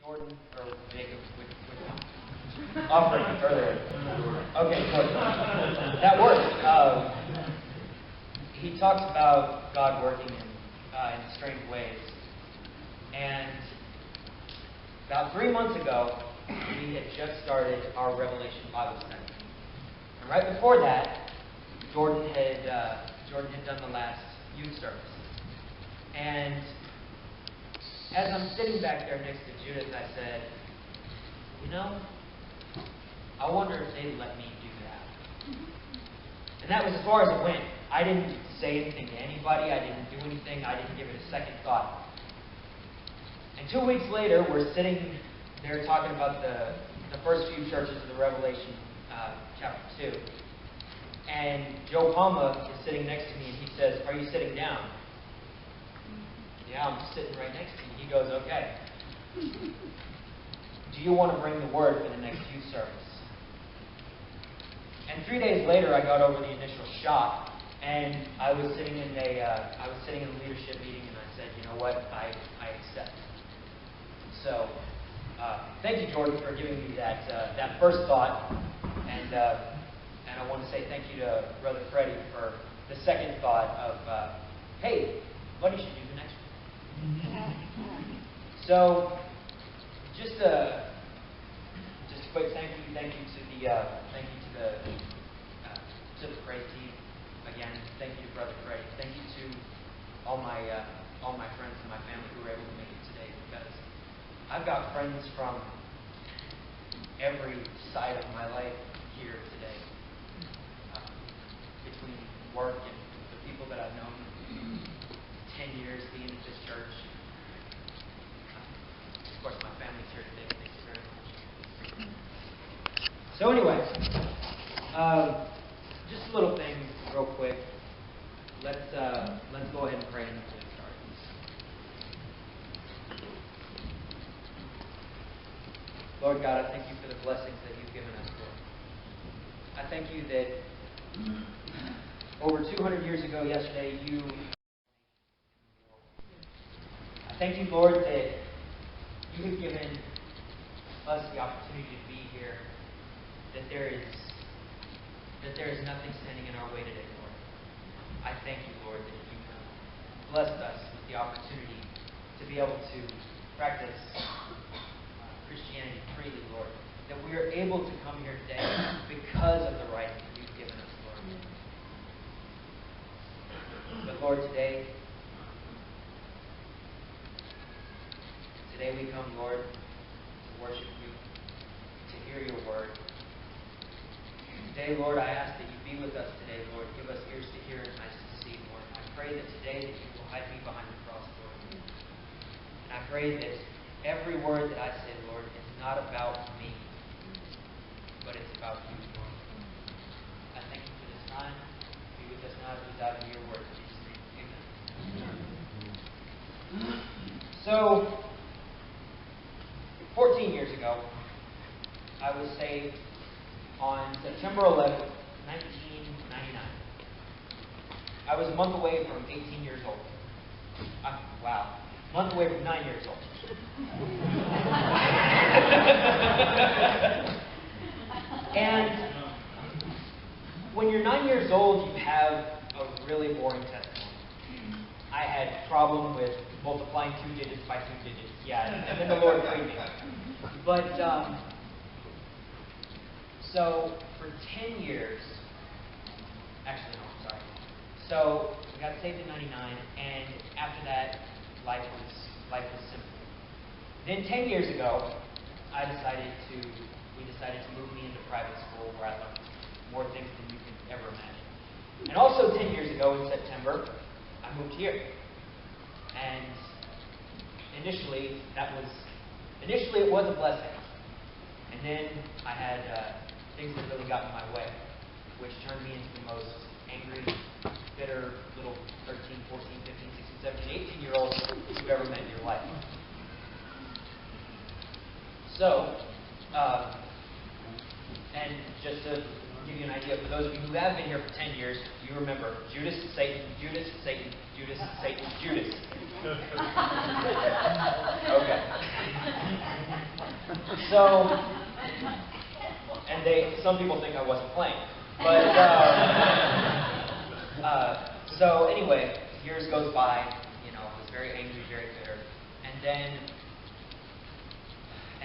Jordan or Jacob with offering earlier. Okay, good. That works. He talks about God working in strange ways. And about 3 months ago, we had just started our Revelation Bible study. And right before that, Jordan had done the last youth service. And as I'm sitting back there next to Judith, I said, I wonder if they'd let me do that. And that was as far as it went. I didn't say anything to anybody. I didn't do anything. I didn't give it a second thought. And 2 weeks later, we're sitting there talking about the first few churches of the Revelation chapter 2. And Joe Palma is sitting next to me, and he says, "Are you sitting down?" "Yeah, I'm sitting right next to you." He goes, "Okay. Do you want to bring the word for the next youth service?" And 3 days later, I got over the initial shock, and I was sitting in a leadership meeting, and I said, "You know what? I accept." So, thank you, Jordan, for giving me that first thought, and I want to say thank you to Brother Freddie for the second thought of, "Hey, buddy should do the next one." So, just a quick thank you to the praise team again. Thank you to Brother Freddie. Thank you to all my friends and my family who were able to make it today, because I've got friends from every side of my life here today, between work and the people that I've known 10 years being at this church. Of course, my family's here today. Thank you very much. So anyway, just a little thing real quick. Let's go ahead and pray and we'll get started. Lord God, I thank you for the blessings that you've given us, Lord. I thank you that over 200 years ago yesterday, I thank you, Lord, that you have given us the opportunity to be here, that there is nothing standing in our way today, Lord. I thank you, Lord, that you have blessed us with the opportunity to be able to practice Christianity freely, Lord. That we are able to come here today because of the right that you've given us, Lord. But Lord, today we come, Lord, to worship you, to hear your word. Today, Lord, I ask that you be with us today, Lord. Give us ears to hear and eyes to see, Lord. I pray that today that you will hide me behind the cross, Lord. And I pray that every word that I say, Lord, is not about me, but it's about you, Lord. I thank you for this time. Be with us now as we dive into your word. In Jesus' name, amen. So, 14 years ago, I was saved on September 11th, 1999. I was a month away from 18 years old. Wow. A month away from 9 years old. And when you're 9 years old, you have a really boring testimony. I had problem with multiplying 2 digits by 2 digits. Yeah, and then the Lord freed me. But, so for 10 years, actually, no, I'm sorry. So we got saved in 99, and after that, life was simple. Then 10 years ago, we decided to move me into private school where I learned more things than you can ever imagine. And also 10 years ago in September, I moved here. And initially it was a blessing. And then I had things that really got in my way, which turned me into the most angry, bitter little 13, 14, 15, 16, 17, 18-year-old you've ever met in your life. So, and just to give you an idea, for those of you who have been here for 10 years, you remember Judas, Satan, Judas, Satan, Judas, Satan, Judas. Okay. So, and some people think I wasn't playing. But, so anyway, years goes by, I was very angry, very bitter. And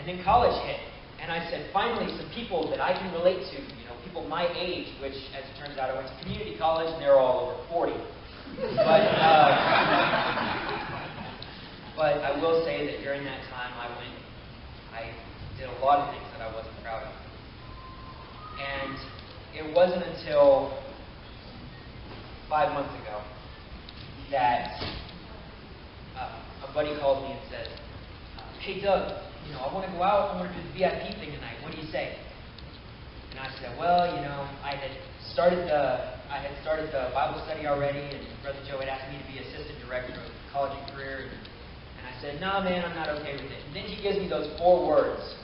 then college hit. And I said, finally, some people that I can relate to, people my age, which, as it turns out, I went to community college, and they're all over 40. But I will say that during that time, I did a lot of things that I wasn't proud of. And it wasn't until 5 months ago that a buddy called me and said, hey, Doug, I want to go out. I want to do the VIP thing tonight. What do you say? And I said, well, I had started the Bible study already, and Brother Joe had asked me to be assistant director of college and career. And I said, no, man, I'm not okay with it. And then he gives me those 4 words,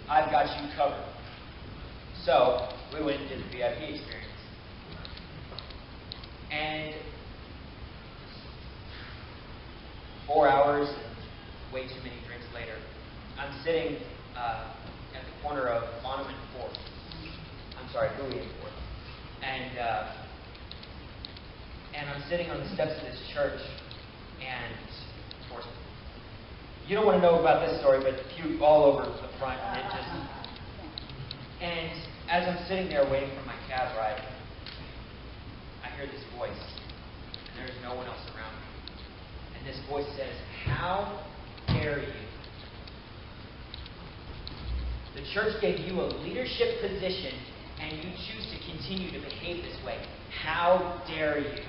I've got you covered. So we went and did the VIP experience. And 4 hours and way too many drinks later, I'm sitting at the corner of Bonham and 4th. I'm sorry, Bowie and 4th. And I'm sitting on the steps of this church, and of course, you don't want to know about this story, but puke all over the front. And as I'm sitting there waiting for my cab ride, I hear this voice, and there's no one else around me. And this voice says, how dare you? The church gave you a leadership position, and you choose to continue to behave this way. How dare you?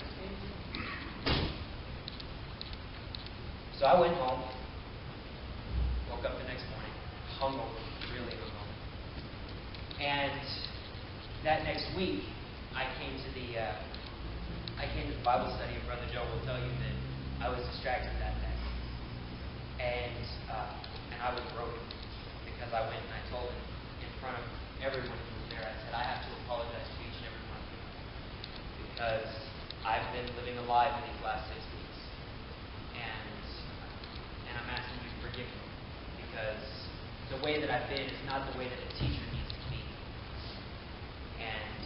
So I went home, woke up the next morning, hungover, really hungover. And that next week, I came to the Bible study, and Brother Joe will tell you that I was distracted that day. And I was broken. Because I went and I told him in front of everyone who was there, I said, I have to apologize to each and every one of you. Because I've been living a lie for these last 6 weeks. And I'm asking you to forgive me. Because the way that I've been is not the way that a teacher needs to be. And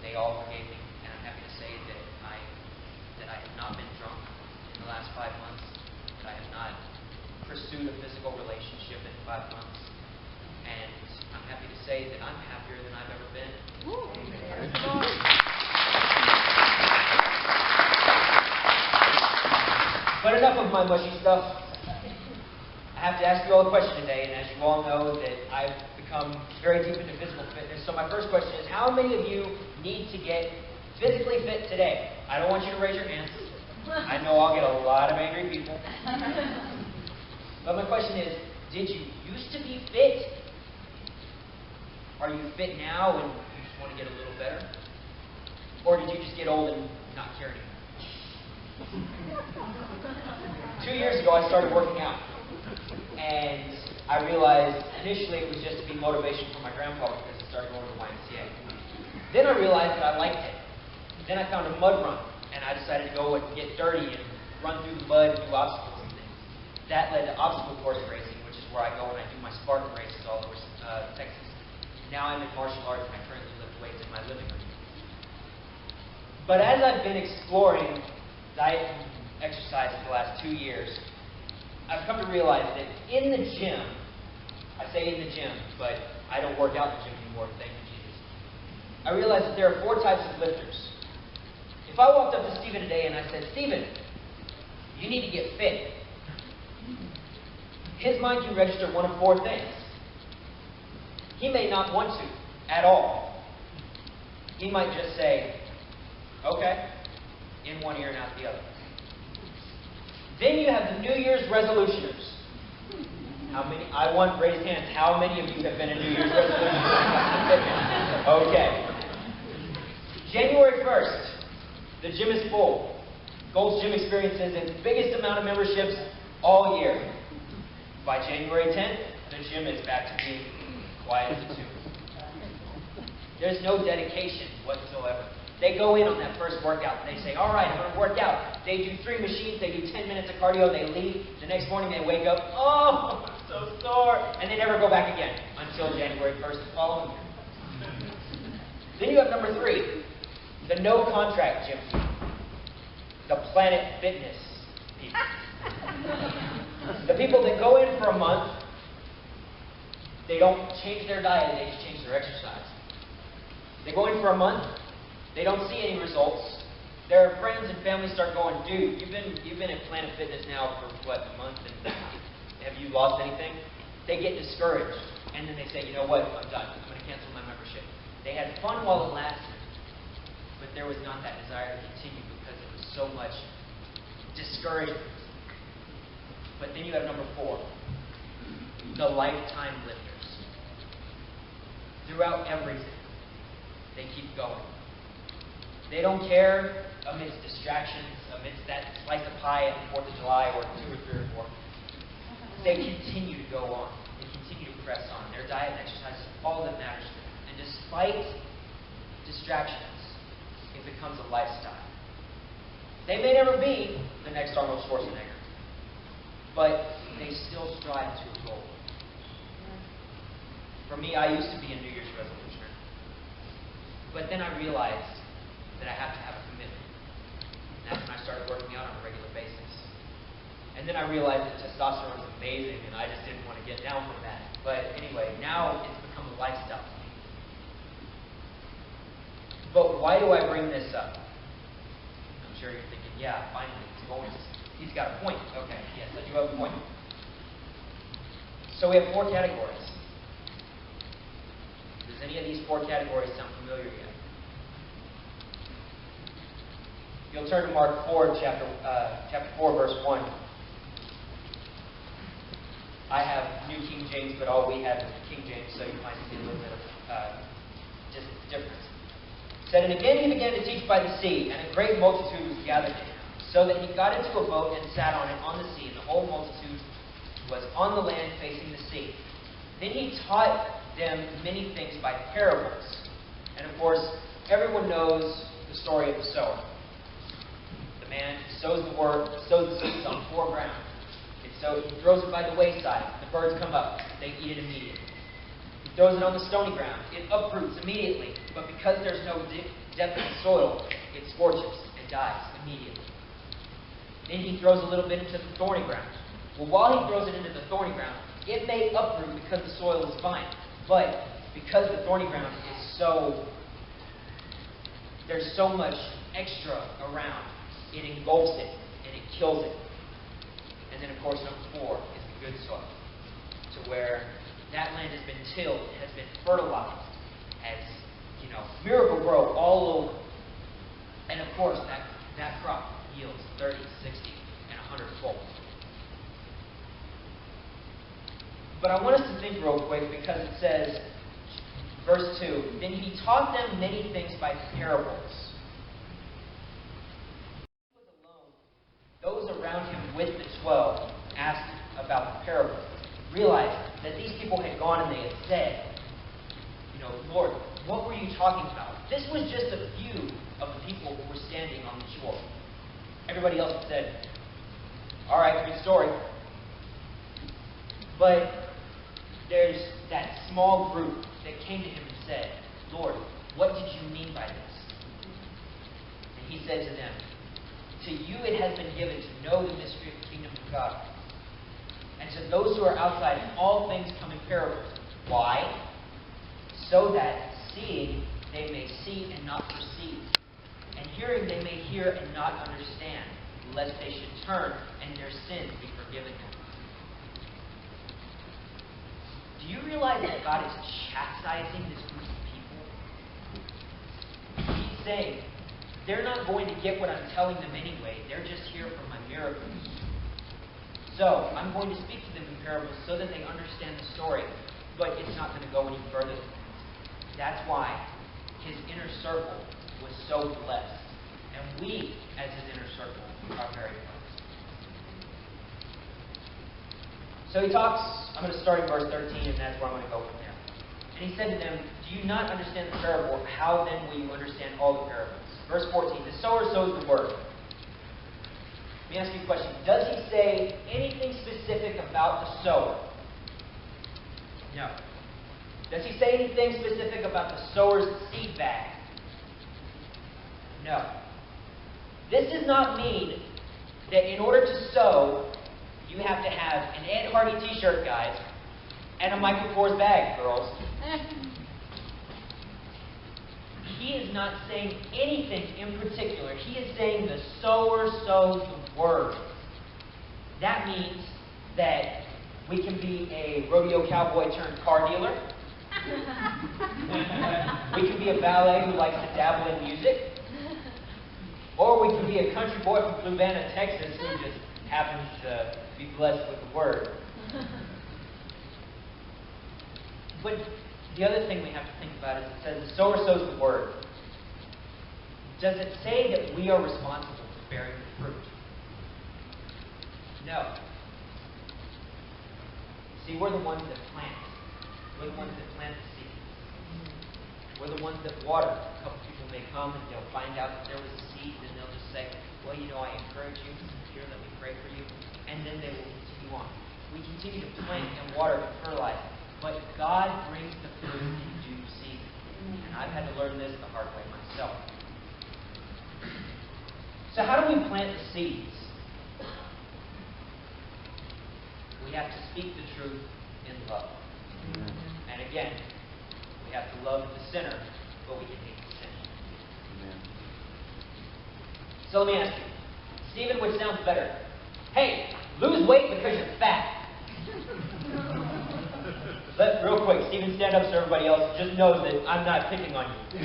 they all forgave me. And I'm happy to say that I have not been drunk in the last 5 months. That I have not pursued a physical relationship in 5 months. And I'm happy to say that I'm happier than I've ever been. But enough of my mushy stuff. I have to ask you all a question today, and as you all know that I've become very deep into physical fitness. So my first question is, how many of you need to get physically fit today? I don't want you to raise your hands. I know I'll get a lot of angry people. But my question is, did you used to be fit? Are you fit now and you just want to get a little better? Or did you just get old and not care anymore? 2 years ago, I started working out. And I realized initially it was just to be motivation for my grandpa because he started going to the YMCA. Then I realized that I liked it. Then I found a mud run. And I decided to go and get dirty and run through the mud and do obstacles and things. That led to obstacle course racing, which is where I go and I do my Spartan races all over Texas. Now I'm in martial arts and I currently lift weights in my living room. But as I've been exploring diet and exercise for the last 2 years, I've come to realize that in the gym, I say in the gym, but I don't work out in the gym anymore, thank you, Jesus. I realized that there are 4 types of lifters. If I walked up to Stephen today and I said, Stephen, you need to get fit, his mind can register one of 4 things. He may not want to at all. He might just say, okay, in one ear and out the other. Then you have the New Year's resolutioners. How many? I want raised hands. How many of you have been a New Year's resolutioner? Okay. January 1st, the gym is full. Gold's Gym experiences its biggest amount of memberships all year. By January 10th, the gym is back to being quiet as a tomb. There's no dedication whatsoever. They go in on that first workout. They say, all right, I'm going to work out. They do 3 machines. They do 10 minutes of cardio. They leave. The next morning they wake up, oh, I'm so sore. And they never go back again until January 1st the following year. Then you have number 3, the no-contract gym people. The Planet Fitness people. The people that go in for a month, they don't change their diet, they just change their exercise. They go in for a month, they don't see any results. Their friends and family start going, dude, you've been at Planet Fitness now for what, a month, and have you lost anything? They get discouraged, and then they say, you know what, I'm done. I'm going to cancel my membership. They had fun while it lasted, but there was not that desire to continue because it was so much discouragement. But then you have number 4, the lifetime lifters. Throughout everything, they keep going. They don't care amidst distractions, amidst that slice of pie at the 4th of July or 2 or 3 or 4. They continue to go on. They continue to press on. Their diet and exercise is all that matters to them. And despite distractions, it becomes a lifestyle. They may never be the next Arnold Schwarzenegger, but they still strive to a goal. For me, I used to be a New Year's resolutioner, but then I realized that I have to have a commitment. And that's when I started working out on a regular basis. And then I realized that testosterone is amazing, and I just didn't want to get down from that. But anyway, now it's become a lifestyle for me. But why do I bring this up? I'm sure you're thinking, yeah, finally, he's got a point. Okay, yes, I do have a point. So we have 4 categories. Does any of these 4 categories sound familiar yet? You'll turn to Mark 4, chapter 4, verse 1. I have New King James, but all we have is King James, so you might see a little bit of difference. It said, and again he began to teach by the sea, and a great multitude was gathered to him, so that he got into a boat and sat on it on the sea, and the whole multitude was on the land facing the sea. Then he taught them many things by parables. And of course, everyone knows the story of the sower. The man sows the seeds on 4 ground. He throws it by the wayside. The birds come up. They eat it immediately. He throws it on the stony ground. It uproots immediately. But because there's no depth in the soil, it scorches and dies immediately. Then he throws a little bit into the thorny ground. Well, while he throws it into the thorny ground, it may uproot because the soil is fine. But because the thorny ground is there's so much extra around, it engulfs it and it kills it. And then, of course, number 4 is the good soil, to where that land has been tilled, has been fertilized, has, miracle grow all over. And of course, that crop yields 30, 60, and 100-fold. But I want us to think real quick because it says, verse 2, then he taught them many things by parables. He was alone. Those around him with the 12 asked about the parables, realized that these people had gone and they had said, Lord, what were you talking about? This was just a few of the people who were standing on the shore. Everybody else said, all right, good story. But there's that small group that came to him and said, Lord, what did you mean by this? And he said to them, to you it has been given to know the mystery of the kingdom of God. And to those who are outside, all things come in parables. Why? So that seeing they may see and not perceive, and hearing they may hear and not understand, lest they should turn and their sins be forgiven them. Do you realize that God is chastising this group of people? He's saying, they're not going to get what I'm telling them anyway. They're just here for my miracles. So, I'm going to speak to them in parables so that they understand the story, but it's not going to go any further than that. That's why his inner circle was so blessed. And we, as his inner circle, are very blessed. So he talks, I'm going to start in verse 13, and that's where I'm going to go from there. And he said to them, do you not understand the parable? How then will you understand all the parables? Verse 14, the sower sows the word. Let me ask you a question. Does he say anything specific about the sower? No. Does he say anything specific about the sower's seed bag? No. This does not mean that in order to sow, you have to have an Ed Hardy t-shirt, guys, and a Michael Kors bag, girls. He is not saying anything in particular. He is saying the sower sows the word. That means that we can be a rodeo cowboy turned car dealer. We can be a valet who likes to dabble in music. Or we can be a country boy from Fluvanna, Texas, who just happens to be blessed with the word. But the other thing we have to think about is it says the sower sows the word. Does it say that we are responsible for bearing the fruit? No. See, we're the ones that plant. We're the ones that plant the seed. We're the ones that water. A couple people may come and they'll find out that there was a seed, and they'll just say, well, I encourage you. Here, let me pray for you. And then they will continue on. We continue to plant and water and fertilize. But God brings the fruit in due season. And I've had to learn this the hard way myself. So how do we plant the seeds? We have to speak the truth in love. Amen. And again, we have to love the sinner, but we can hate the sin. Amen. So let me ask you, Stephen, which sounds better? Hey, lose weight because you're fat. Real quick, Stephen, stand up so everybody else just knows that I'm not picking on you.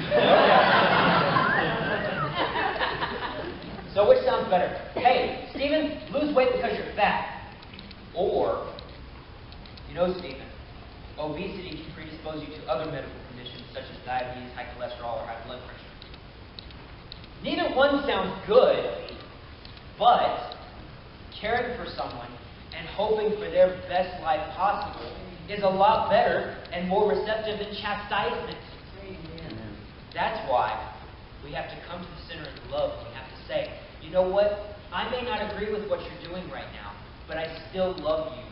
So which sounds better? Hey, Stephen, lose weight because you're fat. Or, Stephen, obesity can predispose you to other medical conditions such as diabetes, high cholesterol, or high blood pressure. Neither one sounds good, but caring for someone and hoping for their best life possible is a lot better and more receptive than chastisement. Amen. That's why we have to come to the sinner in love. We have to say, you know what? I may not agree with what you're doing right now, but I still love you.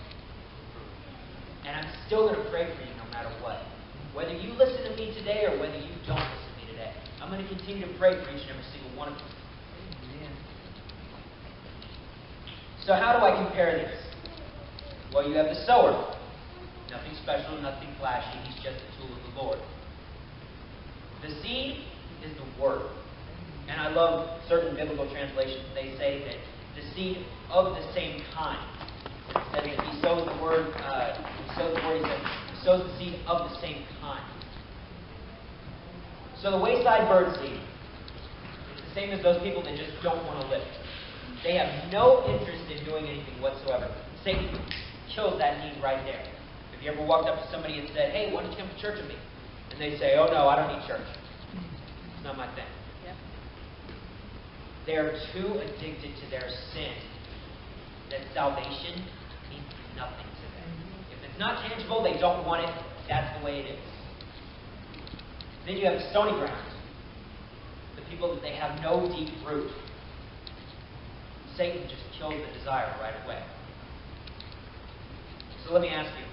And I'm still going to pray for you no matter what. Whether you listen to me today or whether you don't listen to me today, I'm going to continue to pray for each and every single one of you. Amen. So how do I compare this? Well, you have the sower. Nothing special, nothing flashy. He's just a tool of the Lord. The seed is the word. And I love certain biblical translations. They say that the seed of the same kind. It says that he sows the word, he sows the seed of the same kind. So the wayside bird seed is the same as those people that just don't want to live. They have no interest in doing anything whatsoever. Satan kills that need right there. If you ever walked up to somebody and said, hey, why don't you come to church with me? And they say, oh no, I don't need church. It's not my thing. Yep. They're too addicted to their sin that salvation means nothing to them. If it's not tangible, they don't want it. That's the way it is. Then you have the stony ground. The people that they have no deep root. Satan just kills the desire right away. So let me ask you.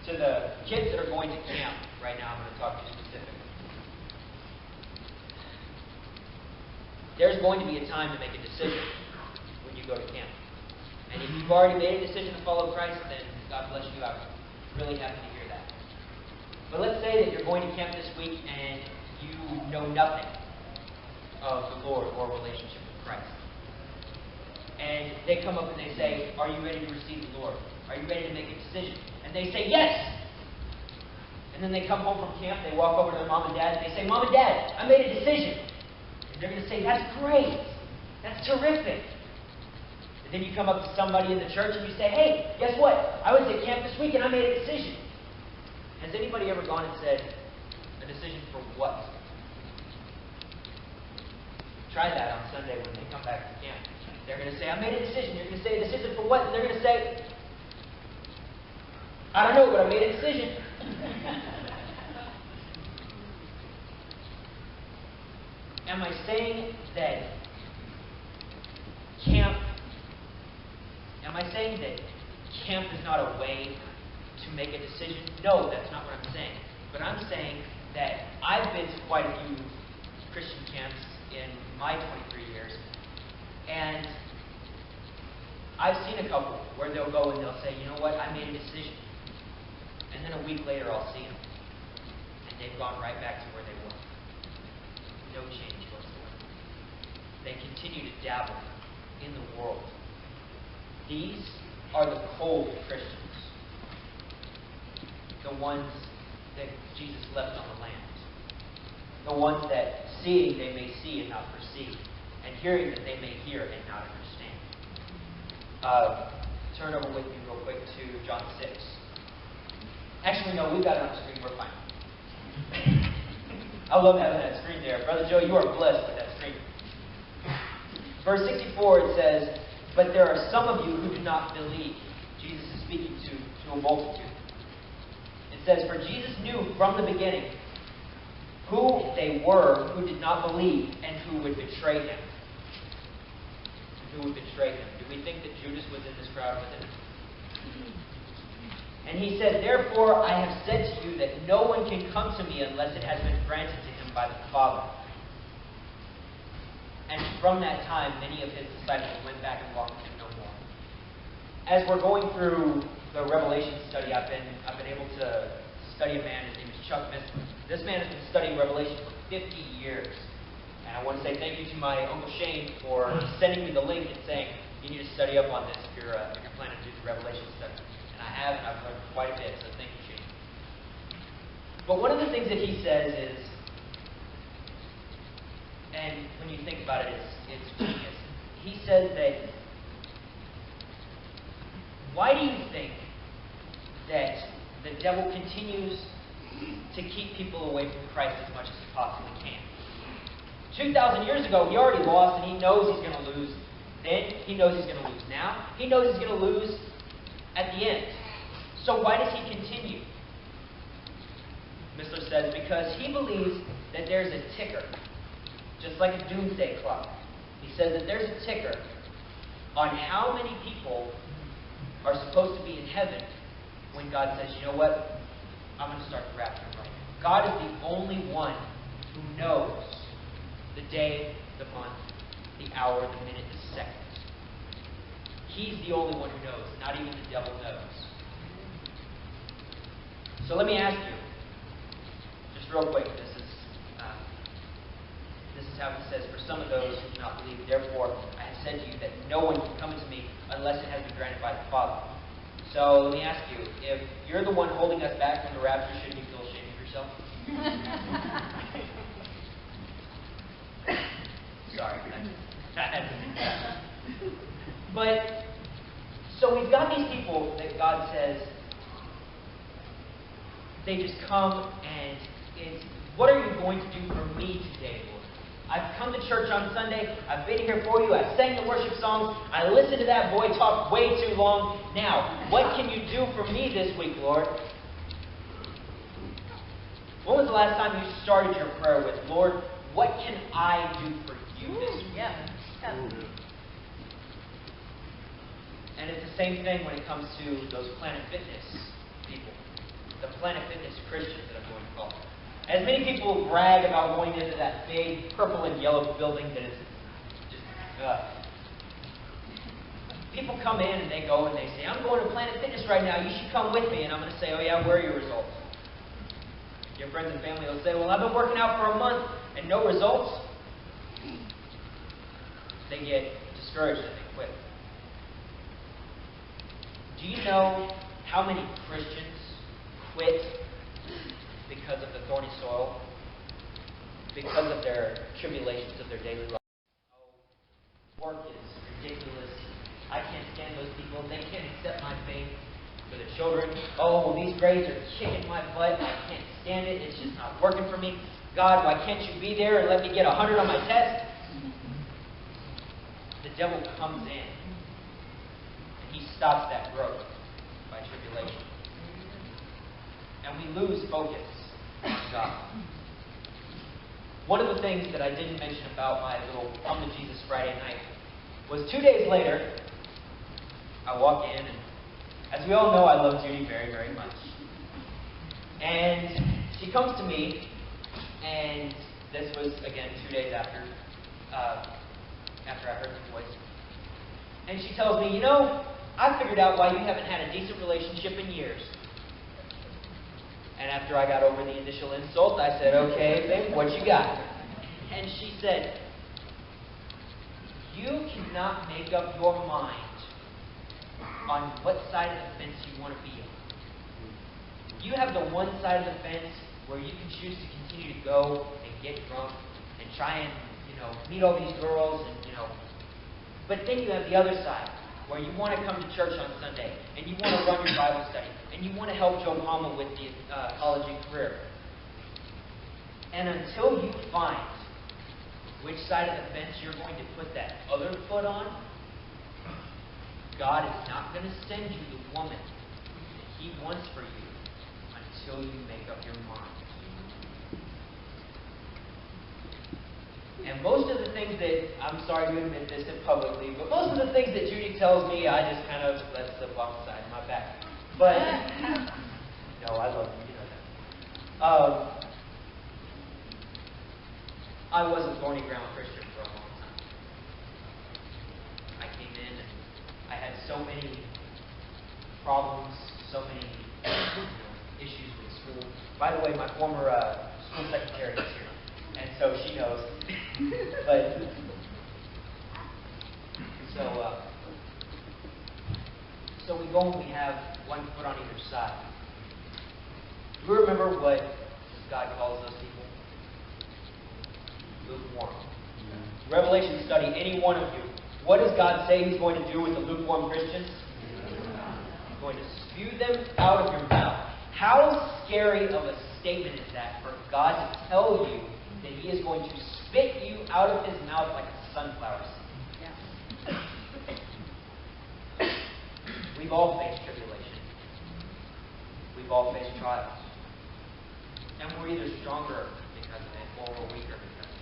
To the kids that are going to camp right now, I'm going to talk to you specifically. There's going to be a time to make a decision when you go to camp. And if you've already made a decision to follow Christ, then God bless you. I'm really happy to hear that. But let's say that you're going to camp this week and you know nothing of the Lord or relationship with Christ. And they come up and they say, are you ready to receive the Lord? Are you ready to make a decision? And they say, yes! And then they come home from camp, they walk over to their mom and dad, and they say, Mom and Dad, I made a decision. And they're going to say, that's great. That's terrific. And then you come up to somebody in the church and you say, hey, guess what? I was at camp this week and I made a decision. Has anybody ever gone and said, a decision for what? Try that on Sunday when they come back from camp. They're going to say, I made a decision. You're going to say, a decision for what? And they're going to say, I don't know, but I made a decision. Am I saying that camp is not a way to make a decision? No, that's not what I'm saying. But I'm saying that I've been to quite a few Christian camps in my 23 years, and I've seen a couple where they'll go and they'll say, you know what, I made a decision. And then a week later I'll see them, and they've gone right back to where they were. No change whatsoever. They continue to dabble in the world. These are the cold Christians, the ones that Jesus left on the land, the ones that seeing they may see and not perceive, and hearing that they may hear and not understand. Turn over with me real quick to John 6. Actually, no, we've got it on the screen. We're fine. I love having that screen there. Brother Joe, you are blessed with that screen. Verse 64, it says, "But there are some of you who do not believe." Jesus is speaking to a multitude. It says, "For Jesus knew from the beginning who they were who did not believe and who would betray him." Who would betray him? Do we think that Judas was in this crowd with him? And he said, "Therefore I have said to you that no one can come to me unless it has been granted to him by the Father." And from that time, many of his disciples went back and walked with him no more. As we're going through the Revelation study, I've been able to study a man. His name is Chuck Missler. This man has been studying Revelation for 50 years. And I want to say thank you to my Uncle Shane for sending me the link and saying, you need to study up on this if you're planning to do the Revelation study. And I have, and I've learned quite a bit, so thank you, Shane. But one of the things that he says is, and when you think about it, it's genius. He says that, why do you think that the devil continues to keep people away from Christ as much as he possibly can? 2,000 years ago, he already lost, and he knows he's going to lose then. He knows he's going to lose now. He knows he's going to lose at the end. So why does he continue? Missler says, because he believes that there's a ticker, just like a doomsday clock. He says that there's a ticker on how many people are supposed to be in heaven when God says, you know what, I'm going to start the rapture right now. God is the only one who knows the day, the month, the hour, the minute, the second. He's the only one who knows. Not even the devil knows. So let me ask you, just real quick, this is how he says, for some of those who do not believe, therefore I have said to you that no one can come to me unless it has been granted by the Father. So let me ask you, if you're the one holding us back from the rapture, shouldn't you feel ashamed of yourself? Sorry. But, so we've got these people that God says, they just come and it's, what are you going to do for me today, Lord? I've come to church on Sunday. I've been here for you. I sang the worship songs. I listened to that boy talk way too long. Now, what can you do for me this week, Lord? When was the last time you started your prayer with, Lord, what can I do for you this week? Yeah. And it's the same thing when it comes to those Planet Fitness people. The Planet Fitness Christians that I'm going to call them. As many people brag about going into that big purple and yellow building that is just, people come in and they go and they say, I'm going to Planet Fitness right now, you should come with me. And I'm going to say, oh yeah, where are your results? Your friends and family will say, well, I've been working out for a month and no results. They get discouraged and they quit. Do you know how many Christians quit because of the thorny soil? Because of their tribulations of their daily life? Oh, work is ridiculous. I can't stand those people. They can't accept my faith. For the children, oh, well, these grades are kicking my butt. I can't stand it. It's just not working for me. God, why can't you be there and let me get 100 on my test? The devil comes in and he stops that growth by tribulation. And we lose focus on God. one of the things that I didn't mention about my little Come to Jesus Friday night was 2 days later, I walk in, and as we all know, I love Judy very, very much. And she comes to me, and this was, again, 2 days after I heard her voice. And she tells me, I figured out why you haven't had a decent relationship in years. And after I got over the initial insult, I said, okay, babe, what you got? And she said, you cannot make up your mind on what side of the fence you want to be on. You have the one side of the fence where you can choose to continue to go and get drunk and try and, meet all these girls and, but then you have the other side where you want to come to church on Sunday and you want to run your Bible study and you want to help Joe Palma with the college and career. And until you find which side of the fence you're going to put that other foot on, God is not going to send you the woman that He wants for you until you make up your mind. And most of the things that, I'm sorry to admit this publicly, but most of the things that Judy tells me, I just kind of let slip off the side of my back. But, no, I love you, that. I was a thorny ground Christian for a long time. I came in and I had so many problems, so many issues with school. By the way, my former school secretary is here, and so she knows. But so we go and we have one foot on either side. Do you remember what God calls those people? Lukewarm. Revelation study, any one of you. What does God say He's going to do with the lukewarm Christians? He's going to spew them out of your mouth. How scary of a statement is that for God to tell you that He is going to spit you out of His mouth like a sunflower seed? Yeah. We've all faced tribulation. We've all faced trials. And we're either stronger because of it or we're weaker because of it.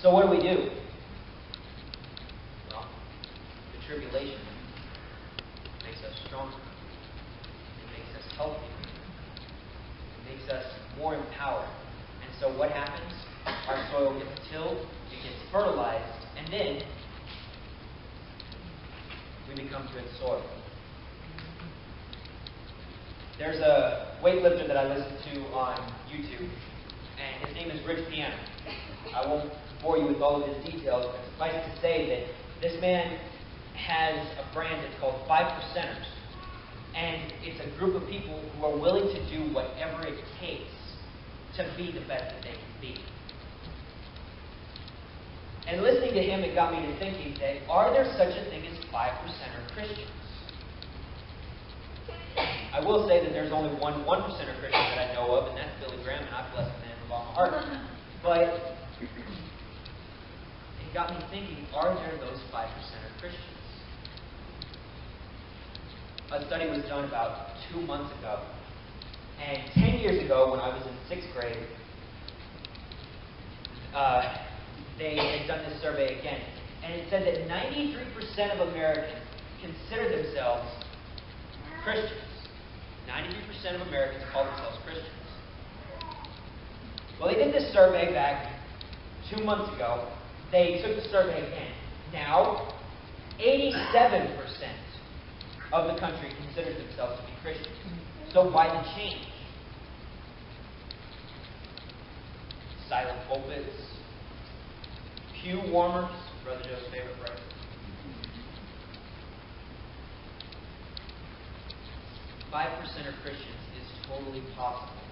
So what do? Well, the tribulation makes us stronger. It makes us healthier. It makes us more empowered. And so what happens? Our soil gets tilled, it gets fertilized, and then we become good soil. There's a weightlifter that I listen to on YouTube, and his name is Rich Piano. I won't bore you with all of his details, but suffice to say that this man has a brand that's called 5%ers. And it's a group of people who are willing to do whatever it takes to be the best that they can be. And listening to him, it got me to thinking that, are there such a thing as 5%er Christians? I will say that there's only one 1%er Christian that I know of, and that's Billy Graham, and I bless the man with all my heart. But it got me thinking, are there those 5%er Christians? A study was done about 2 months ago. And 10 years ago, when I was in 6th grade, they had done this survey again. And it said that 93% of Americans consider themselves Christians. 93% of Americans call themselves Christians. Well, they did this survey back 2 months ago. They took the survey again. Now, 87% of the country considers themselves to be Christians. So why the change? Silent pulpits, pew warmers, Brother Joe's favorite phrase. Five% of Christians is totally possible.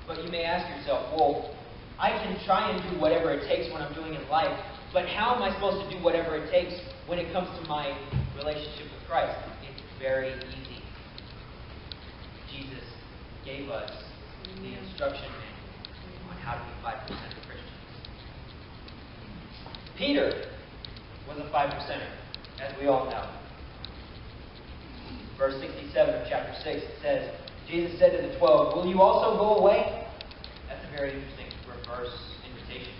But you may ask yourself, well, I can try and do whatever it takes when I'm doing in life, but how am I supposed to do whatever it takes when it comes to my relationship with Christ? It's very easy. Jesus gave us the instruction manual on how to be 5% of Christians. Peter was a 5%er, as we all know. Verse 67 of chapter 6, it says, Jesus said to the 12, will you also go away? That's a very interesting reverse invitation.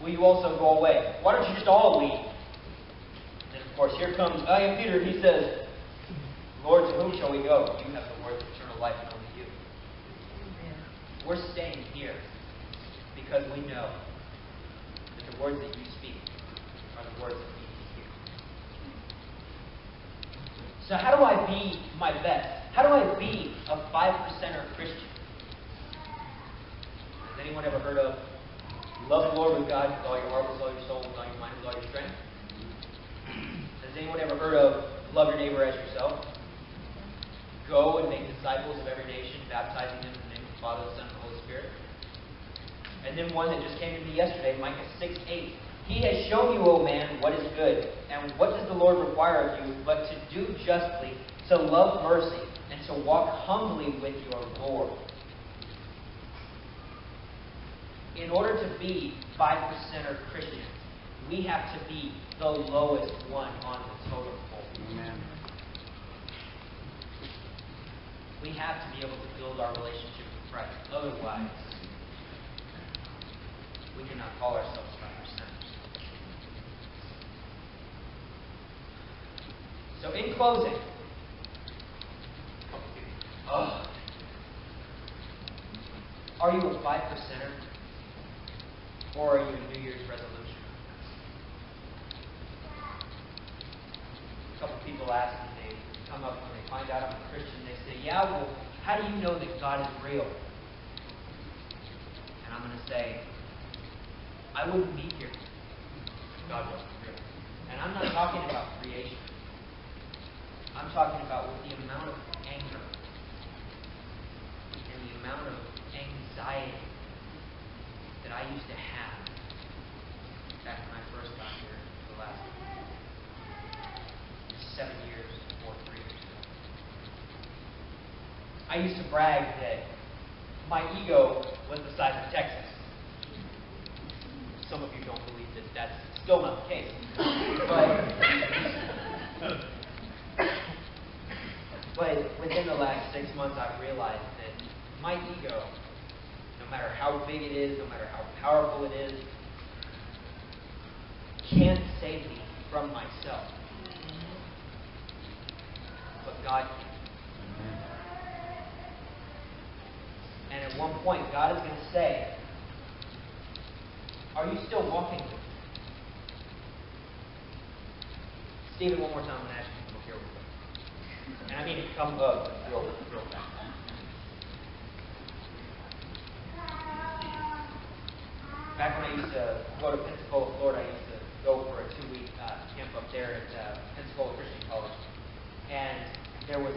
Will you also go away? Why don't you just all leave? And of course, here comes Peter, and he says, Lord, to whom shall we go? You have the words of eternal life, and only you. We're staying here because we know that the words that you speak are the words that we need to hear. So how do I be my best? How do I be a 5%er Christian? Has anyone ever heard of love the Lord with God with all your heart, with all your soul, with all your mind, with all your strength? Has anyone ever heard of love your neighbor as yourself? Go and make disciples of every nation, baptizing them in the name of the Father, the Son, and the Holy Spirit. And then one that just came to me yesterday, Micah 6:8. He has shown you, O man, what is good. And what does the Lord require of you but to do justly, to love mercy, and to walk humbly with your Lord? In order to be 5%er Christians, we have to be the lowest one on the totem pole. Amen. We have to be able to build our relationship with Christ. Otherwise, we cannot call ourselves 5%ers. So in closing, are you a 5%er? Or are you a New Year's resolution? A couple people ask me, they come up when they find out I'm a Christian, they say, yeah, well, how do you know that God is real? And I'm going to say, I wouldn't be here if God wasn't real. And I'm not talking about creation. I'm talking about with the amount of anger and the amount of anxiety that I used to have back when I first got here the last 7 years or 3 years ago. I used to brag that my ego was the size of Texas. Some of you don't believe that that's still not the case. But within the last 6 months, I've realized that my ego, no matter how big it is, no matter how powerful it is, can't save me from myself. But God can. And at one point, God is going to say, are you still walking with me? Stephen, one more time, I'm going to ask you to come up here real quick. And I mean to come up real fast. Back when I used to go to Pensacola, Florida, I used to go for a 2-week camp up there at Pensacola Christian College. And there was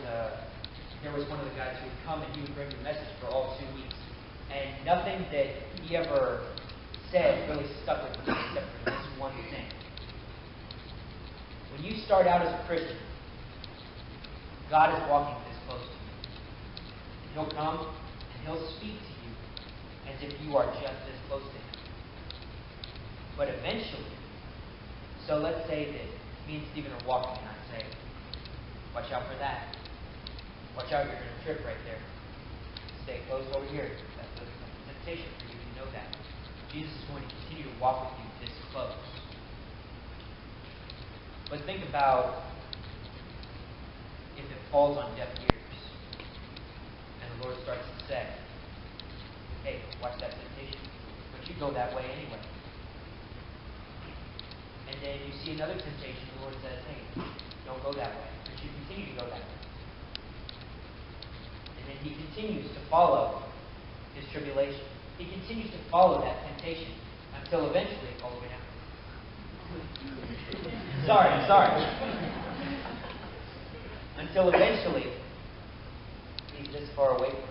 one of the guys who would come and he would bring the message for all 2 weeks. And nothing that he ever said really stuck with me except for this one thing. When you start out as a Christian, God is walking this close to you. And He'll come and He'll speak to you as if you are just as close to Him. But eventually, so let's say that me and Stephen are walking and I say, watch out for that. Watch out, you're going to trip right there. Stay close over here. That's a temptation for you, you know that. Jesus is going to continue to walk with you this close. But think about if it falls on deaf ears and the Lord starts to say, hey, watch that temptation. But you go that way anyway. And then you see another temptation, the Lord says, hey, don't go that way. But you continue to go that way. And then He continues to follow His tribulation. He continues to follow that temptation until eventually, all the way down. Sorry. Until eventually, He's this far away from me.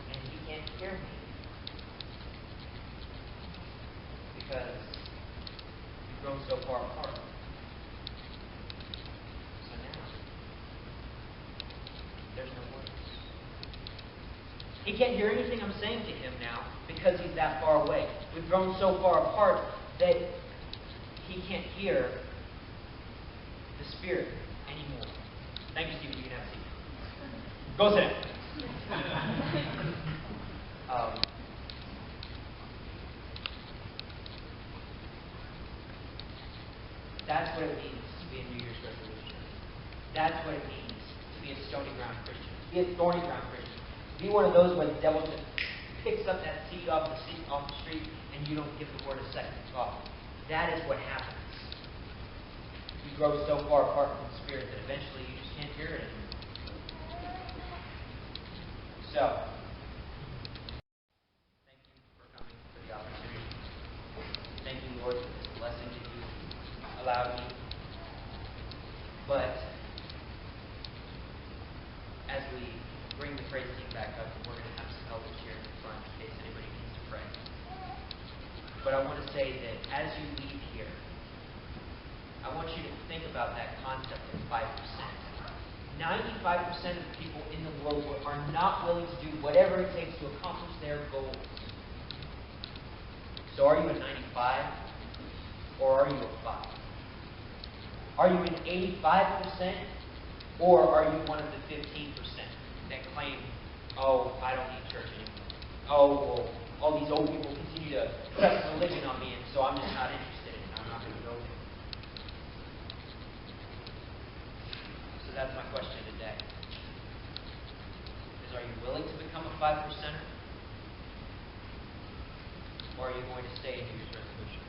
And He can't hear me. Because we've grown so far apart. So now, there's no words. He can't hear anything I'm saying to Him now because He's that far away. We've grown so far apart that He can't hear the Spirit anymore. Thank you, Stephen. You can have a seat. Go sit down. That's what it means to be a New Year's resolution. That's what it means to be a stony ground Christian. To be a thorny ground Christian. To be one of those where the devil just picks up that seed off the street and you don't give the word a second thought. That is what happens. You grow so far apart from the Spirit that eventually you just can't hear it anymore. So, thank you for coming, for the opportunity. Thank you, Lord, for this blessing that you allowed me. But as we bring the praise team back up, we're going to have some elders here in the front in case anybody needs to pray. But I want to say that as you leave here, I want you to think about that concept of 5%. 95% of the people in the world are not willing to do whatever it takes to accomplish their goals. So are you a 95 or are you a 5? Are you an 85% or are you one of the 15% that claim, oh, I don't need church anymore. Oh, well, all these old people continue to press religion on me and so I'm just not interested in it. I'm not going to go there. So that's my question today. Is, are you willing to become a 5%er? Or are you going to stay in New Year's resolution?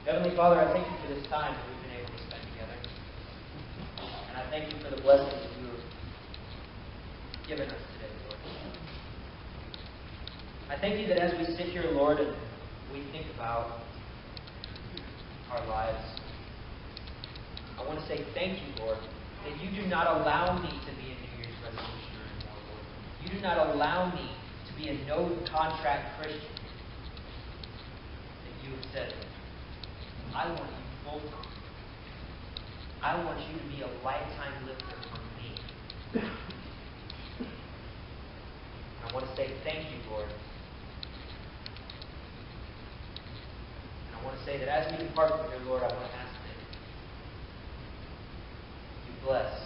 Heavenly Father, I thank you for this time that we've been able to spend together. And I thank you for the blessings that you have given us today, Lord. I thank you that as we sit here, Lord, and we think about our lives, I want to say thank you, Lord, that you do not allow me to be a New Year's resolutioner anymore, Lord. You do not allow me to be a no-contract Christian. That you have said, I want you full-time. I want you to be a lifetime lifter for me. I want to say thank you, Lord. And I want to say that as we depart from here, Lord, I want to ask that you bless